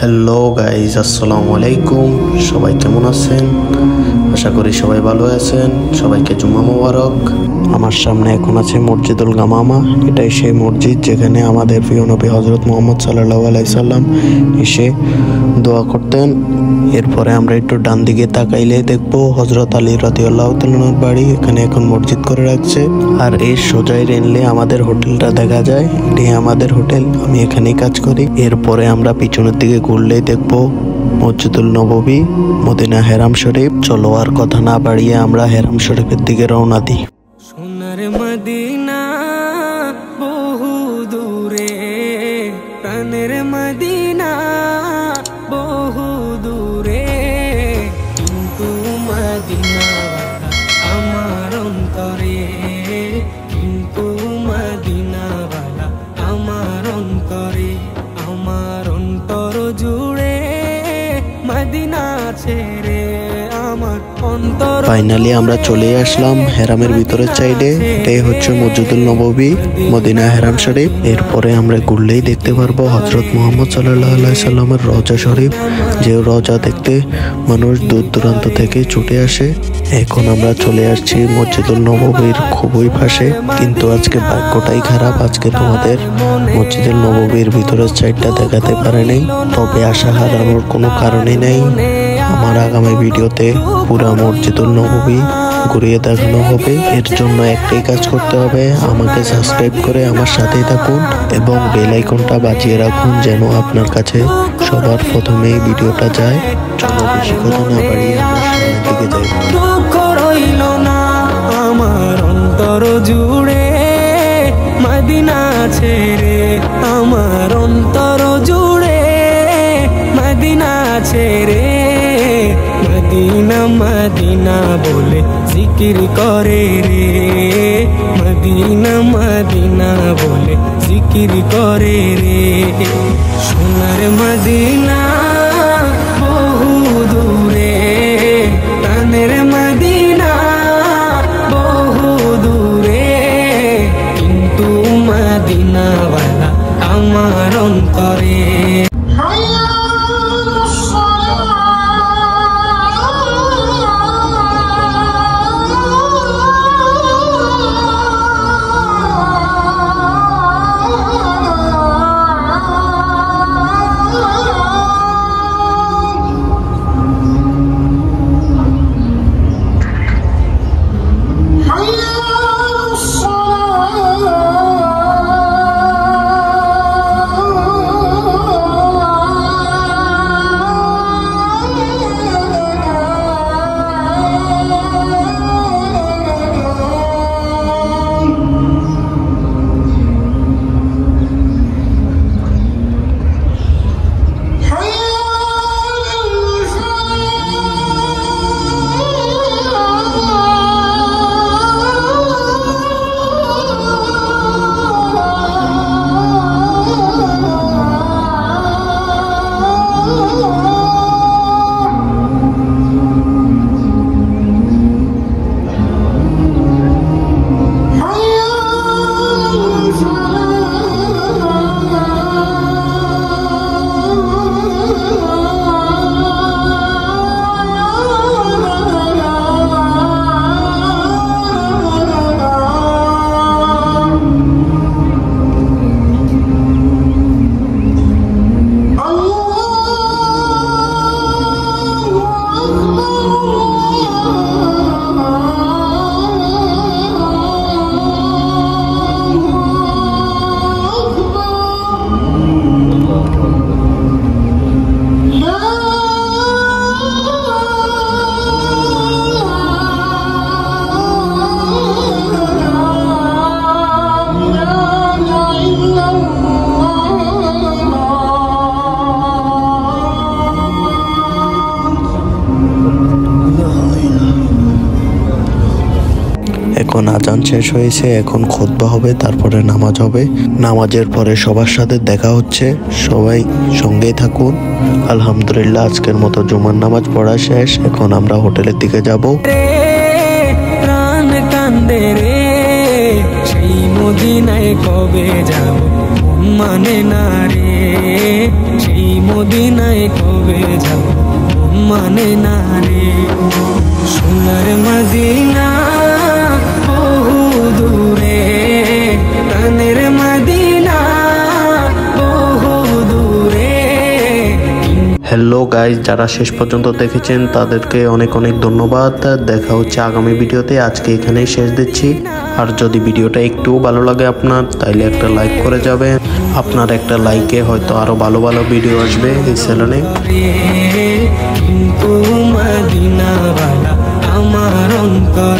Hello guys, আসসালামু আলাইকুম। সবাই কেমন আছেন? আশা করি সবাই ভালো আছেন। সবাইকে জুমা মোবারক। আমার সামনে এখন আছে মসজিদুল গামামা। এটাই সেই মসজিদ যেখানে আমাদের প্রিয় নবী হযরত মুহাম্মদ সাল্লাল্লাহু আলাইহি সাল্লাম এসে দোয়া করতেন। এরপরে আমরা একটু ডান দিকে তাকাইলে দেখবো হযরত আলী রাদিয়াল্লাহু তাআলার বাড়ি। এখানে এখন মসজিদ করে রাখছে। আর এই সোজাই রেনলে আমাদের হোটেলটা দেখা যায়। এটি আমাদের হোটেল, আমি এখানেই কাজ করি। এরপরে আমরা পিছনের দিকে ঘুরলেই দেখবো মসজিদুল নববী, মদিনা হেরাম শরীফ। চলো আর কথা না বাড়িয়ে আমরা হেরাম শরীফের দিকে রওনা দিই। সোনার মদিনা বহু দূরে, প্রাণের মদিনা বহু দূরে, কিন্তু মদিনা আমার অন্তরে, কিন্তু মদিনা আমার অন্তরে, আমার অন্তর জুড়ে মদিনা ছেড়ে আমার অন্তর। ফাইনালি আমরা চলে আসলাম হেরামের ভিতরের সাইডে। এটাই হচ্ছে মসজিদুল নববী, মদিনা হেরাম শরীফ। এরপরে আমরা ঘুরলেই দেখতে পারবো হযরত মুহাম্মদ সাল্লাল্লাহু আলাইহি সাল্লামের রওজা শরীফ, যে রওজা দেখতে মানুষ দূর দূরান্ত থেকে ছুটে আসে। এখন আমরা চলে আসছি মসজিদুল নববীর খুবই পাশে, কিন্তু আজকে ভাগ্যটাই খারাপ। আজকে তোমাদের মসজিদুল নববীর ভিতরের সাইডটা দেখাতে পারে নাই, তবে আশা হারানোর কোনো কারণই নেই। আমার আগামী ভিডিওতে পুরা মসজিদুল নববী ঘুরিয়ে দেখানো হবে। এর জন্য একটাই কাজ করতে হবে, আমাকে সাবস্ক্রাইব করে আমার সাথেই থাকুন এবং বেল আইকনটা বাজিয়ে রাখুন, যেন আপনার কাছে সবার প্রথমেই ভিডিওটা যায়। চলো বেশি কথা না বাড়িয়ে আমরা সামনের দিকে যাই। দুঃখ রইল না আমার অন্তর জুড়ে মদিনা ছেড়ে, আমার অন্তর জুড়ে মদিনা ছেড়ে। মদিনা মদিনা বলে জিকির করে রে, মদিনা মদিনা বলে জিকির করে রে। সোনার মদিনা বহু দূরে, প্রাণের মদিনা বহু দূরে, কিন্তু মদিনাওয়ালা আমার অন্তরে। এখন আজান শেষ হয়েছে, এখন খুতবা হবে, তারপরে নামাজ হবে। নামাজের পরে সবার সাথে দেখা হচ্ছে, সবাই সঙ্গেই থাকুন। আলহামদুলিল্লাহ, আজকের মতো জুমার নামাজ পড়া শেষ। এখন আমরা হোটেলের দিকে যাব। প্রাণ কান্দে রে, মদিনায় কবে যাব মানে না রে, সেই এই মদিনায় কবে যাব মন মানে না রে। সোনার মদিনা বহু দূরে, প্রাণের মদিনা বহু দূরে। হ্যালো গাইজ, যারা শেষ পর্যন্ত দেখেছেন তাদেরকে অনেক অনেক ধন্যবাদ। দেখা হচ্ছে আগামী ভিডিওতে। আজকে এখানেই শেষ দিচ্ছি। আর যদি ভিডিওটা একটু ভালো লাগে আপনার, তাইলে একটা লাইক করে যাবেন। আপনার একটা লাইকে হয়তো আরো ভালো ভালো ভিডিও আসবে এই চ্যানেলে। কিন্তু মদিনা বালা আমার অন্তর।